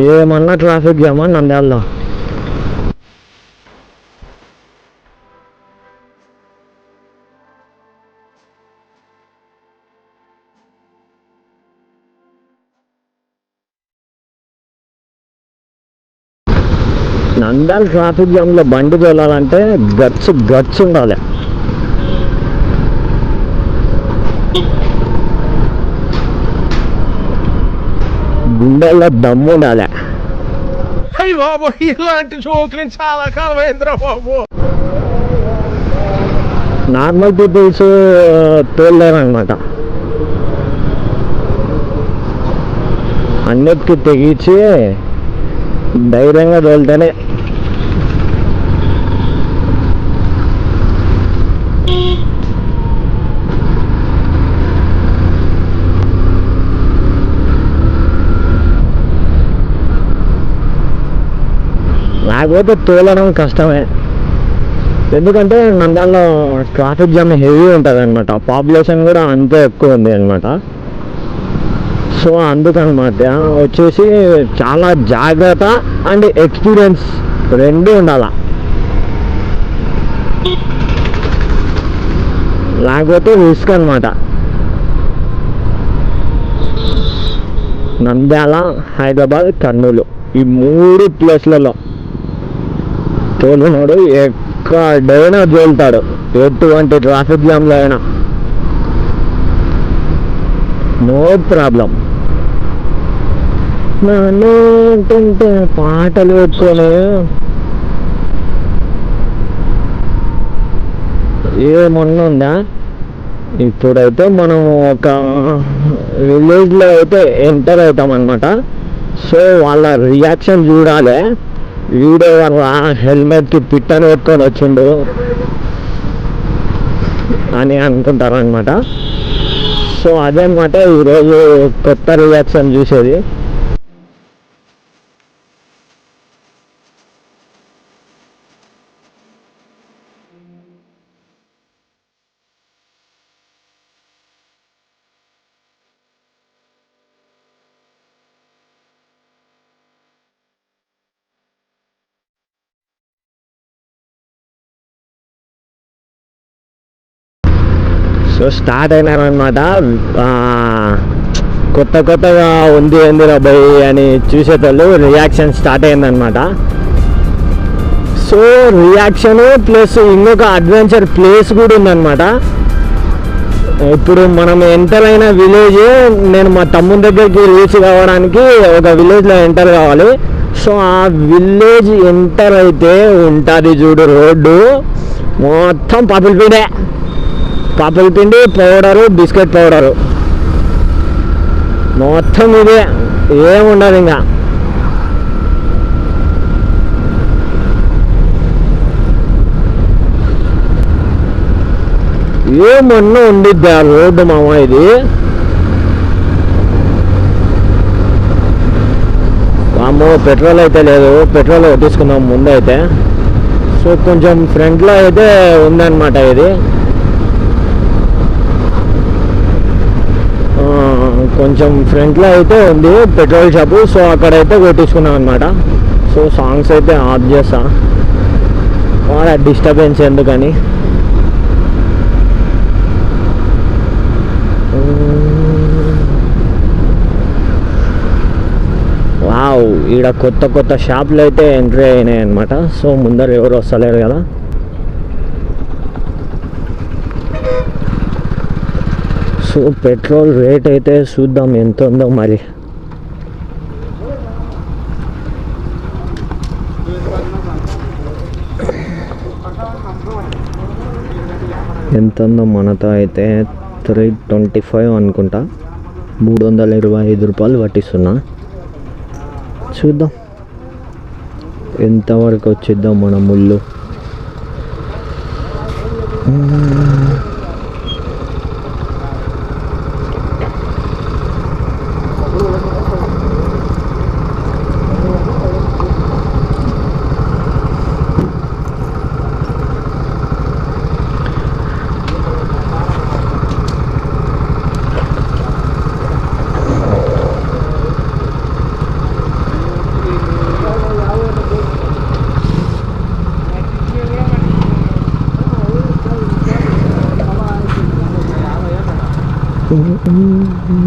ఏమన్నా ట్రాఫిక్ జామా నంద్యాలలో? నంద్యాల ట్రాఫిక్ జామ్లో బండి తోలాలంటే గట్స్ ఉండాలి. గుండెల్లో దమ్ము ఉండాలి. బాబు ఇలాంటి జోకులు చాలా కాలమైందిరా బాబు. Normal peoples తోలేరనమాట. అన్నిటికీ తెగించి ధైర్యంగా తోలితేనే. లేకపోతే తోలడం కష్టమే. ఎందుకంటే నంద్యాలలో ట్రాఫిక్ జామ్ హెవీ ఉంటుంది అనమాట. పాపులేషన్ కూడా అంతే ఎక్కువ ఉంది అనమాట. సో అందుకనమాట వచ్చేసి చాలా జాగ్రత్త అండ్ ఎక్స్పీరియన్స్ రెండు ఉండాల. లేకపోతే రిస్క్ అనమాట. నంద్యాల, హైదరాబాద్, కర్నూలు ఈ 3 ప్లేస్లలో తోలినోడు ఎక్కడైనా తోలుతాడు, ఎటువంటి ట్రాఫిక్ జామ్లో అయినా నో ప్రాబ్లం. ఏంటంటే పాటలు పెట్టుకొని ఏమన్నా ఉందా? ఇప్పుడైతే మనం ఒక విలేజ్లో అయితే ఎంటర్ అవుతాం అనమాట. సో వాళ్ళ రియాక్షన్ చూడాలి. వీడియో వల్ల హెల్మెట్కి పిట్టని పెట్టుకొని వచ్చిండు అని అనుకుంటారు అనమాట. సో అదనమాట ఈరోజు కొత్త రియాక్షన్ చూసేది. సో స్టార్ట్ అయినారనమాట. కొత్తగా ఉంది రాబోయ్ అని చూసేటోళ్ళు రియాక్షన్ స్టార్ట్ అయిందనమాట. సో రియాక్షన్ ప్లస్ ఇంకొక అడ్వెంచర్ ప్లేస్ కూడా ఉందన్నమాట. ఇప్పుడు మనం ఎంటర్ అయిన విలేజ్, నేను మా తమ్ముని దగ్గరికి రీచ్ కావడానికి ఒక విలేజ్లో ఎంటర్ కావాలి. సో ఆ విలేజ్ ఎంటర్ అయితే ఉంటుంది చూడు, రోడ్డు మొత్తం పప్పుల పిండి పౌడరు, బిస్కెట్ పౌడరు మొత్తం ఇదే, ఏముండదు ఇంకా. ఏమన్నా ఉండిద్ది ఆ రోడ్డు మామ. ఇది వామో పెట్రోల్ అయితే లేదు, పెట్రోల్ కొట్టించుకుందాం ముందైతే. సో కొంచెం ఫ్రంట్లో అయితే ఉందన్నమాట. ఇది కొంచెం ఫ్రంట్లో అయితే ఉంది పెట్రోల్ షాపు. సో అక్కడైతే కొట్టించుకున్నాం అనమాట. సో సాంగ్స్ అయితే ఆఫ్ చేస్తా, వాళ్ళ డిస్టర్బెన్స్ ఎందుకని. వావ్, ఈడ కొత్త షాపులు అయితే ఎంట్రీ అయినాయి అనమాట. సో ముందర ఎవరు వస్తలేరు కదా. సో పెట్రోల్ రేట్ అయితే చూద్దాం ఎంత ఉందో మరి. ఎంత ఉందో మనతో అయితే 325 అనుకుంటా, 325 రూపాయలు పట్టిస్తున్నా. చూద్దాం ఎంతవరకు వచ్చిద్దాం మన ముళ్ళు. $325.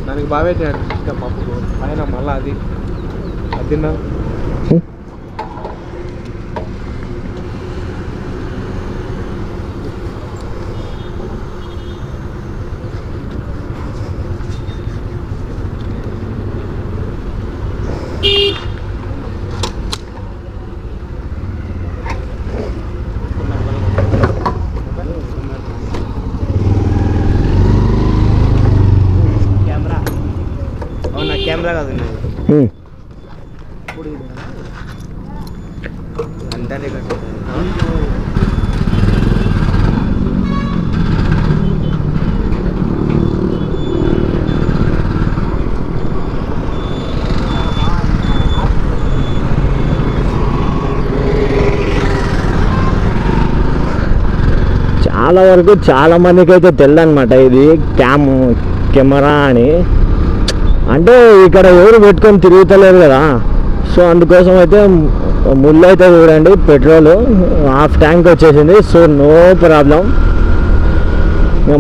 దానికి బాగా ఇంకా పప్పు పైన మళ్ళీ అది తిన్నా కెమెరా కాదు అంటే చాలా వరకు చాలా మందికి అయితే తెలియదన్నమాట ఇది కెమెరా అని. అంటే ఇక్కడ ఎవరు పెట్టుకొని తిరుగుతలేరు కదా, సో అందుకోసం అయితే ముళ్ళు అయితే చూడండి, పెట్రోల్ హాఫ్ ట్యాంక్ వచ్చేసింది. సో నో ప్రాబ్లం,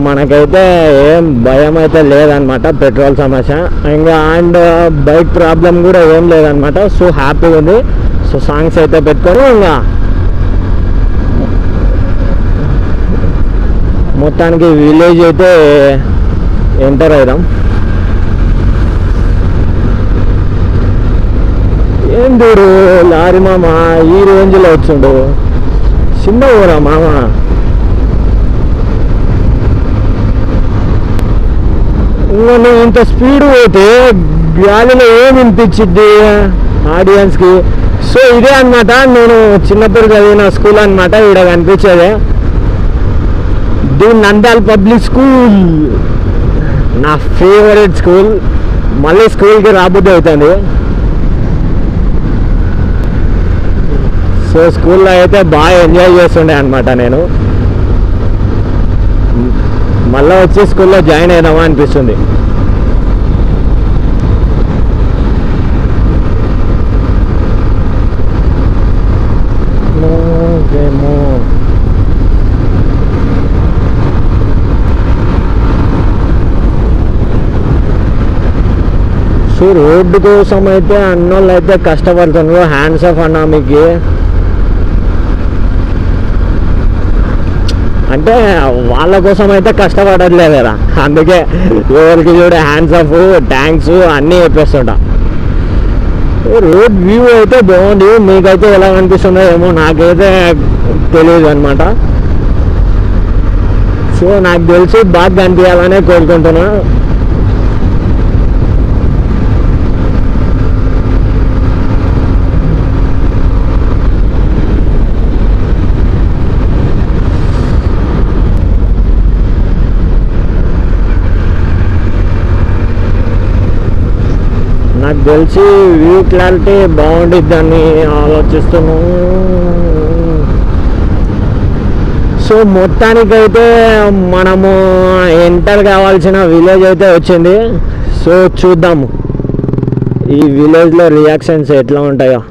మనకైతే ఏం భయం అయితే లేదనమాట పెట్రోల్ సమస్య. ఇంకా అండ్ బైక్ ప్రాబ్లం కూడా ఏం లేదనమాట. సో హ్యాపీగా ఉంది. సో సాంగ్స్ అయితే పెట్టుకొని ఇంకా మొత్తానికి విలేజ్ అయితే ఎంటర్ అయిదాం. ఏం చూడు లారీ మామ ఈ రేంజ్లో వచ్చిండు, చిన్న ఊరా మామ. ఇంకా నువ్వు ఇంత స్పీడ్ పోతే గాలిలో ఏం వినిపించిద్ది ఆడియన్స్కి. సో ఇదే అనమాట నేను చిన్నప్పుడు చదివిన స్కూల్ అనమాట. ఇక్కడ కనిపించేదే ది నంద్యాల పబ్లిక్ స్కూల్, నా ఫేవరెట్ స్కూల్. మళ్ళీ స్కూల్కి రాబుద్ది అవుతుంది. సో స్కూల్లో అయితే బాగా ఎంజాయ్ చేస్తుండే అనమాట నేను. మళ్ళీ వచ్చి స్కూల్లో జాయిన్ అయినామా అనిపిస్తుంది. సో రోడ్డు కోసం అయితే అన్నోళ్ళు అయితే కష్టపడుతున్నారు. హ్యాండ్స్ ఆఫ్ అన్నా మీకు. అంటే వాళ్ళ కోసం అయితే కష్టపడట్లేదు కదా, అందుకే ఎవరికి చూడే హ్యాండ్స్ ఆఫ్ ట్యాంక్స్ అన్నీ చెప్పేస్తుంటా. రోడ్ వ్యూ అయితే బాగుంది. మీకైతే ఎలా అనిపిస్తుందో ఏమో, నాకైతే తెలియదు అనమాట. సో నాకు తెలిసి బాగా కనిపించాలనే కోరుకుంటున్నా. నాకు తెలిసి వ్యూ క్లారిటీ బాగుండిద్దని ఆలోచిస్తున్నాను. సో మొత్తానికైతే మనము ఎంటర్ కావాల్సిన విలేజ్ అయితే వచ్చింది. సో చూద్దాము ఈ విలేజ్లో రియాక్షన్స్ ఎట్లా ఉంటాయో.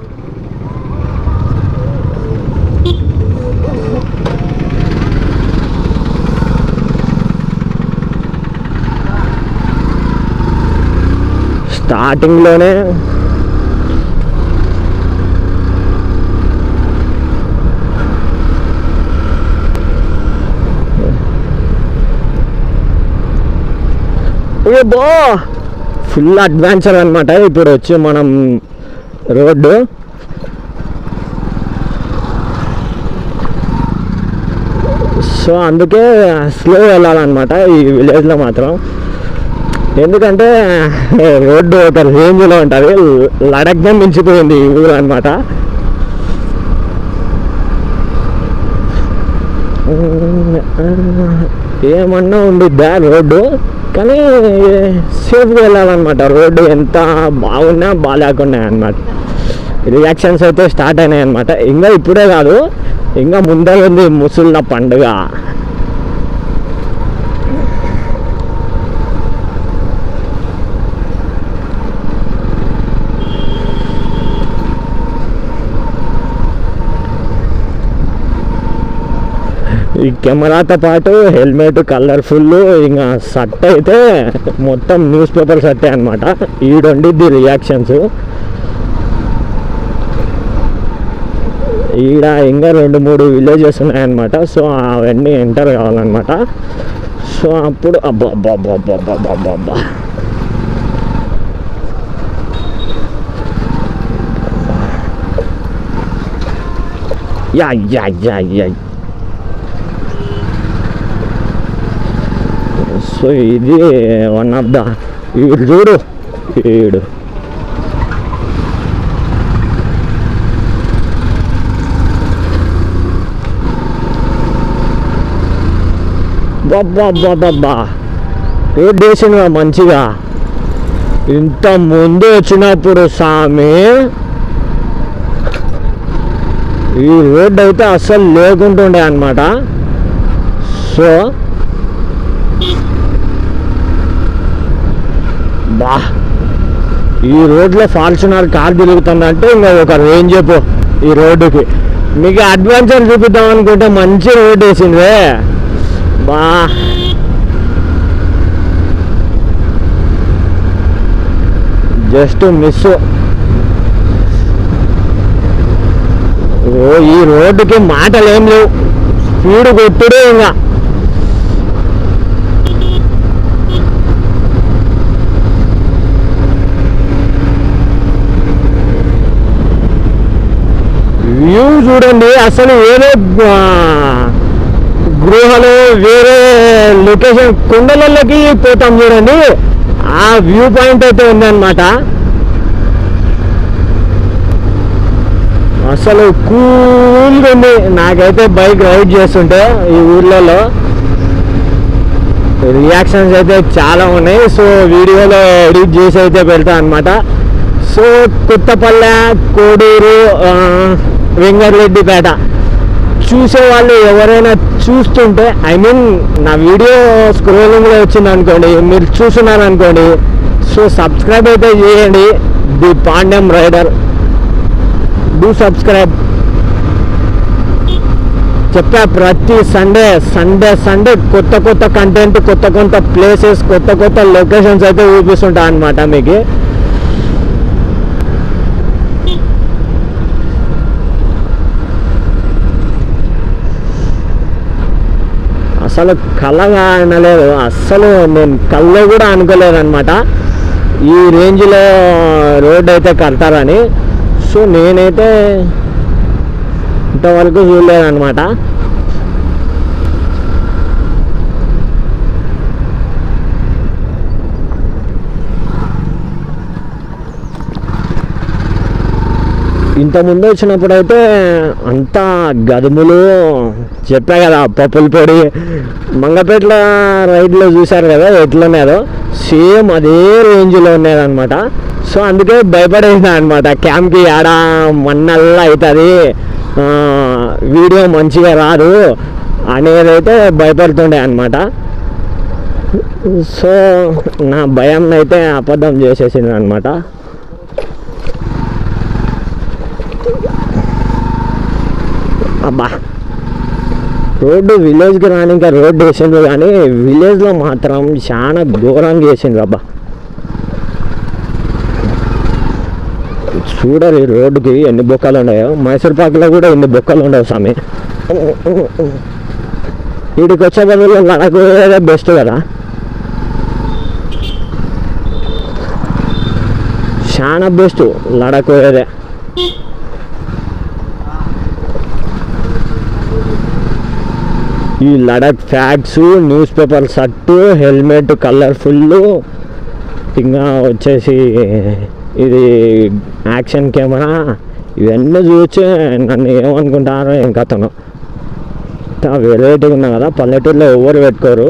స్టార్టింగ్లోనే ఫుల్ అడ్వెంచర్ అనమాట ఇప్పుడు వచ్చి మనం రోడ్డు. సో అందుకే స్లో వెళ్ళాలన్నమాట ఈ విలేజ్లో మాత్రం. ఎందుకంటే రోడ్డు ఒక రేంజ్లో ఉంటుంది, లడఖ్గా మించిపోయింది ఈ ఊరు అనమాట. ఏమన్నా ఉండిద్దా రోడ్డు, కానీ సేఫ్గా వెళ్ళాలన్నమాట. రోడ్డు ఎంత బాగున్నా బాగాలేకున్నాయి అన్నమాట. రియాక్షన్స్ అయితే స్టార్ట్ అయినాయి అన్నమాట. ఇంకా ఇప్పుడే కాదు, ఇంకా ముందర ఉంది ముసళ్ళ పండుగ. ఈ కెమెరాతో పాటు హెల్మెట్ కలర్ఫుల్, ఇంకా షర్ట్ అయితే మొత్తం న్యూస్ పేపర్ షర్టే అనమాట. ఈడుండిద్ది రియాక్షన్స్. ఈడ ఇంకా 2-3 విలేజెస్ ఉన్నాయన్నమాట. సో అవన్నీ ఎంటర్ కావాలన్నమాట. సో అప్పుడు అబ్బా yeah yeah yeah yeah. So ఇది వన్ ఆఫ్ ద చూడు ఈడు బాబా రోడ్ వేసిన మంచిగా. ఇంత ముందు వచ్చినప్పుడు సామి ఈ రోడ్ అయితే అస్సలు లేకుంటుండే అన్నమాట. సో బా ఈ రోడ్లో ఫార్చునర్ కార్ తిరుగుతుందంటే ఇంకా ఒక రేంజ్ చెప్పు ఈ రోడ్డుకి. మీకు అడ్వెంచర్ చూపిద్దాం అనుకుంటే మంచి రోడ్ వేసిందే బా. Just miss. ఓ ఈ రోడ్డుకి మాటలు ఏం లేవు, స్పీడ్ కొట్టుడే. ఇంకా వ్యూ చూడండి, అసలు వేరే గృహలు వేరే లొకేషన్ కొండలలోకి పోతాం చూడండి, ఆ వ్యూ పాయింట్ అయితే ఉందన్నమాట. అసలు కూల్గా ఉంది నాకైతే బైక్ రైడ్ చేస్తుంటే. ఈ ఊర్లలో రియాక్షన్స్ అయితే చాలా ఉన్నాయి. సో వీడియోలో ఎడిట్ చేసి అయితే పెడతా అనమాట. సో కొత్తపల్లె, కోడూరు, వెంగరెడ్డిపేట చూసేవాళ్ళు ఎవరైనా చూస్తుంటే, ఐ మీన్ నా వీడియో స్క్రోలింగ్లో వచ్చింది అనుకోండి, మీరు చూస్తున్నారు అనుకోండి, సో సబ్స్క్రైబ్ అయితే చేయండి. The Pandyam rider, do subscribe. చెప్పా ప్రతి సండే కొత్త కంటెంట్, కొత్త ప్లేసెస్, కొత్త లొకేషన్స్ అయితే చూపిస్తుంటా అనమాట మీకు. అసలు కళగా అనలేదు, అస్సలు నేను కళ్ళలో కూడా అనుకోలేదన్నమాట ఈ రేంజ్లో రోడ్ అయితే కడతారని. సో నేనైతే ఇంతవరకు చూడలేదన్నమాట. ఇంతకుముందు వచ్చినప్పుడు అయితే అంతా గదుములు చెప్పా కదా, పప్పుల పొడి. మంగపేట్ల రైడ్లో చూశారు కదా ఎట్లున్నారో, సేమ్ అదే రేంజ్లో ఉన్నదన్నమాట. సో అందుకే భయపడేసిన అనమాట, క్యాంప్కి ఆడ మన్నల్లా అవుతుంది, వీడియో మంచిగా రాదు అనేదైతే భయపడుతుండే అనమాట. సో నా భయం అయితే అబద్ధం చేసేసింది అనమాట. అబ్బా రోడ్డు విలేజ్కి రాని ఇంకా రోడ్డు వేసిండ్రు, కానీ విలేజ్లో మాత్రం చాలా ఘోరంగా వేసిండ్రు. అబ్బా చూడరు ఈ రోడ్డుకి ఎన్ని బొక్కలు ఉన్నాయో. మైసూర్ పాక్లో కూడా ఎన్ని బొక్కలు ఉండవు స్వామి. వీడికి వచ్చే బదులు లడకు బెస్ట్ కదా. చాలా బెస్ట్ లడకు ఏదే. ఈ Ladakh facts, news paper shirt, helmet colourful, ఇంకా వచ్చేసి ఇది యాక్షన్ కెమెరా, ఇవన్నీ చూసి నన్ను ఏమనుకుంటారో ఏం కథను. వెరైటీగా ఉన్నా కదా, పల్లెటూరులో ఎవరు పెట్టుకోరు.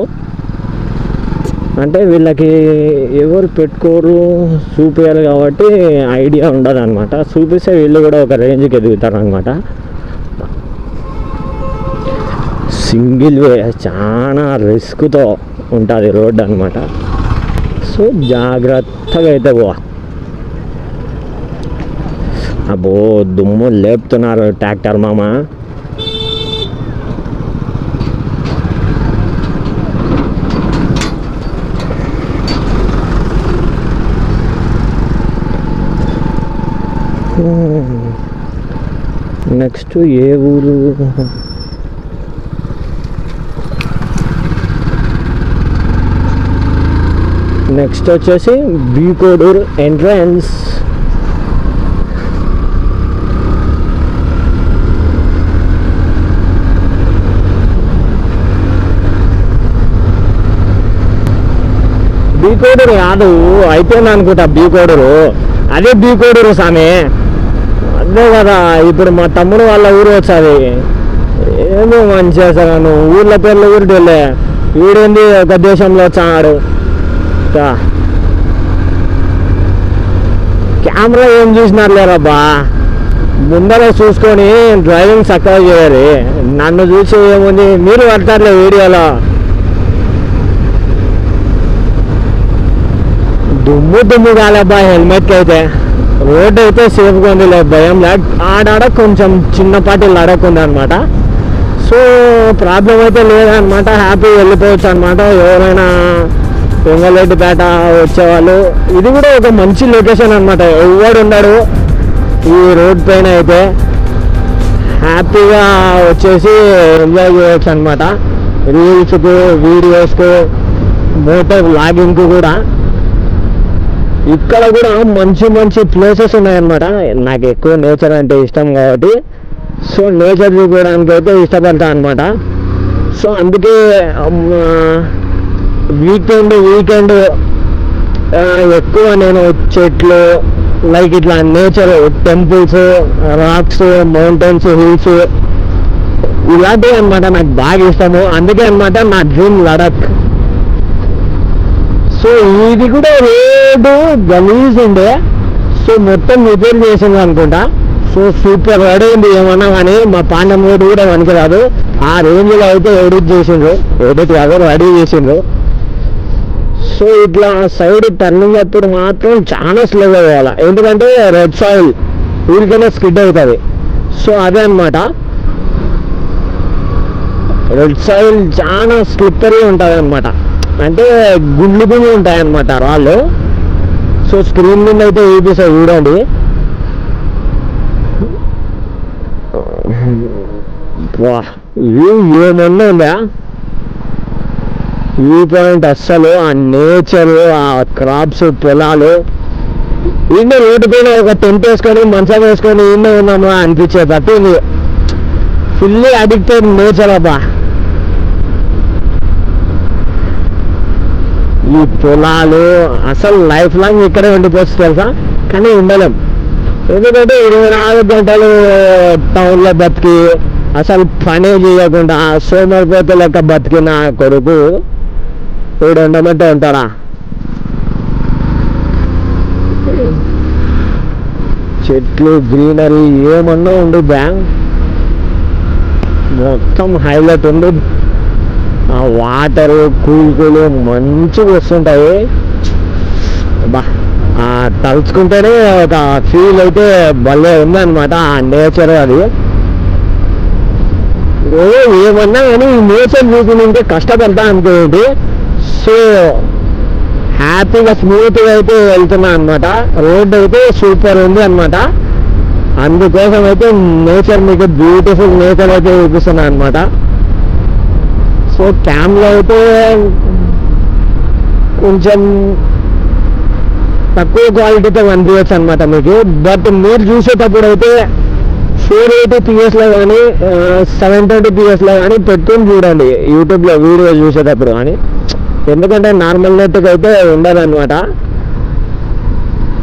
అంటే వీళ్ళకి ఎవరు పెట్టుకోరు చూపించాలి కాబట్టి ఐడియా ఉండదు అనమాట. చూపిస్తే వీళ్ళు కూడా ఒక రేంజ్కి ఎదుగుతారు అనమాట. సింగిల్ వే చాలా రిస్క్తో ఉంటుంది రోడ్ అనమాట. సో జాగ్రత్తగా అయితే పోవా. అబ్బో దుమ్ము లేపుతున్నారు ట్రాక్టర్ మామ. నెక్స్ట్ ఏ ఊరు? నెక్స్ట్ వచ్చేసి బీకోడూరు ఎంట్రన్స్. బీకోడూరు కాదు, అయిపోయింది అనుకుంటా బీకోడూరు. అదే బీకోడూరు సామి, అదే కదా. ఇప్పుడు మా తమ్ముడు వాళ్ళ ఊరు వచ్చాది. ఏమో మంచిగా సార్ ఊర్ల పేర్లు ఊరికి వెళ్ళే వీడేంది ఒక దేశంలో వచ్చాడు. కెమెరా ఏం చూసినారు లేరబ్బా, ముందర చూసుకొని డ్రైవింగ్ చక్కగా చేయాలి. నన్ను చూసి ఏముంది మీరు పడతారులే వీడియోలో. దుమ్ము కాలేబ్బా హెల్మెట్కి అయితే. రోడ్ అయితే సేఫ్గా ఉంది, లేదు భయం లేదు. ఆడాడ కొంచెం చిన్నపాటి లడకుంది అనమాట. సో ప్రాబ్లం అయితే లేదనమాట, హ్యాపీ వెళ్ళిపోవచ్చు అనమాట ఎవరైనా పొంగలేటిపేట వచ్చేవాళ్ళు. ఇది కూడా ఒక మంచి లొకేషన్ అనమాట, ఎవడు ఉన్నాడు ఈ రోడ్ పైన అయితే. హ్యాపీగా వచ్చేసి ఎంజాయ్ చేయవచ్చు అనమాట, రీల్స్కు వీడియోస్కు మోటార్ వ్లాగింగ్కు కూడా. ఇక్కడ కూడా మంచి మంచి ప్లేసెస్ ఉన్నాయన్నమాట. నాకు ఎక్కువ నేచర్ అంటే ఇష్టం కాబట్టి సో నేచర్ చూపించడానికి అయితే ఇష్టపడతా అనమాట. సో అందుకే వీకెండ్ ఎక్కువ నేను చెట్లు లైక్ ఇట్లా nature, temples, rocks, mountains, hills ఇలాంటివి అనమాట నాకు బాగా ఇష్టము. అందుకే అనమాట నా డ్రీమ్ లడాక్. సో ఇది కూడా రోడ్డు గలీజ్ ఉండే, సో మొత్తం రిపేర్ చేసింది అనుకుంటా. సో సూపర్ రెడీ ఉంది ఏమన్నా కానీ. మా పాండం రోడ్డు కూడా మనకి రాదు, ఆ రేంజ్లో అయితే ఎడిట్ చేసిండ్రు, ఎడిట్ కాదు రెడీ చేసిండ్రు. సో ఇట్లా సైడ్ టర్నింగ్ అప్పుడు మాత్రం చాలా స్లోగా పోవాలి, ఎందుకంటే రెడ్ సాయిల్ ఊరికైనా స్కిడ్ అవుతుంది. సో అదే అనమాట, రెడ్ సాయిల్ చాలా స్లిప్పరీ ఉంటుంది అనమాట, అంటే గుండ్లు ఉంటాయి అన్నమాట రాళ్ళు. సో స్క్రీన్ మీద అయితే చూపిస్తాయి చూడండి. వ్యూ ఏమన్నా ఉందా, వ్యూ పాయింట్ అస్సలు. ఆ నేచర్, ఆ క్రాప్స్, పొలాలు. ఈయన రోడ్డు పైన ఒక టెంట్ వేసుకొని మంచం వేసుకొని ఈయన ఉన్నామా అనిపించేటట్టు ఉంది. ఫుల్లీ అడిక్టెడ్ నేచర్ అబ్బా. ఈ పొలాలు అసలు లైఫ్ లాంగ్ ఇక్కడే ఉండిపోవచ్చు తెలుసా, కానీ ఉండలేం. ఎందుకంటే 24 గంటలు టౌన్లో బతికి అసలు పనే చేయకుండా సోమరిపోతే లెక్క బతికిన కొడుకు వీడు ఉండమంటే ఉంటాడా? చెట్లు, గ్రీనరీ ఏమన్నా ఉండు బ్యాంక్ మొత్తం హైలైట్ ఉండు. ఆ వాటరు కూల్కులు మంచిగా వస్తుంటాయి బా. తలుచుకుంటేనే ఒక ఫీల్ అయితే భలే ఉందన్నమాట ఆ నేచర్. అది ఏమన్నా కానీ ఈ నేచర్ చూసుకుంటే కష్టపడతా అనుకోండి. సో హ్యాపీగా స్మూత్గా అయితే వెళ్తున్నా అనమాట. రోడ్ అయితే సూపర్ ఉంది అనమాట. అందుకోసం అయితే నేచర్ మీకు బ్యూటిఫుల్ నేచర్ అయితే చూపిస్తున్నా అనమాట. సో క్యామ్లో అయితే కొంచెం తక్కువ క్వాలిటీతో కనిపించచ్చు అనమాట మీకు. బట్ మీరు చూసేటప్పుడు అయితే 480 PSలో కానీ 720 PSలో కానీ పెట్టుకొని చూడండి యూట్యూబ్లో వీడియో చూసేటప్పుడు కానీ. ఎందుకంటే నార్మల్ నెట్కి అయితే ఉండదు అనమాట,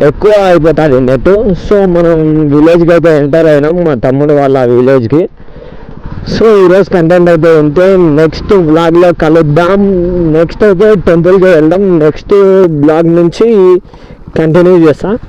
ఎక్కువ అయిపోతుంది నెట్. సో మనం విలేజ్కి అయితే ఎంటర్ అయినాం, మా తమ్ముడు వాళ్ళ విలేజ్కి. సో ఈరోజు కంటెంట్ అయితే ఉంటే నెక్స్ట్ బ్లాగ్లో కలుద్దాం. నెక్స్ట్ అయితే టెంపుల్కి వెళ్దాం. నెక్స్ట్ బ్లాగ్ నుంచి కంటిన్యూ చేస్తా.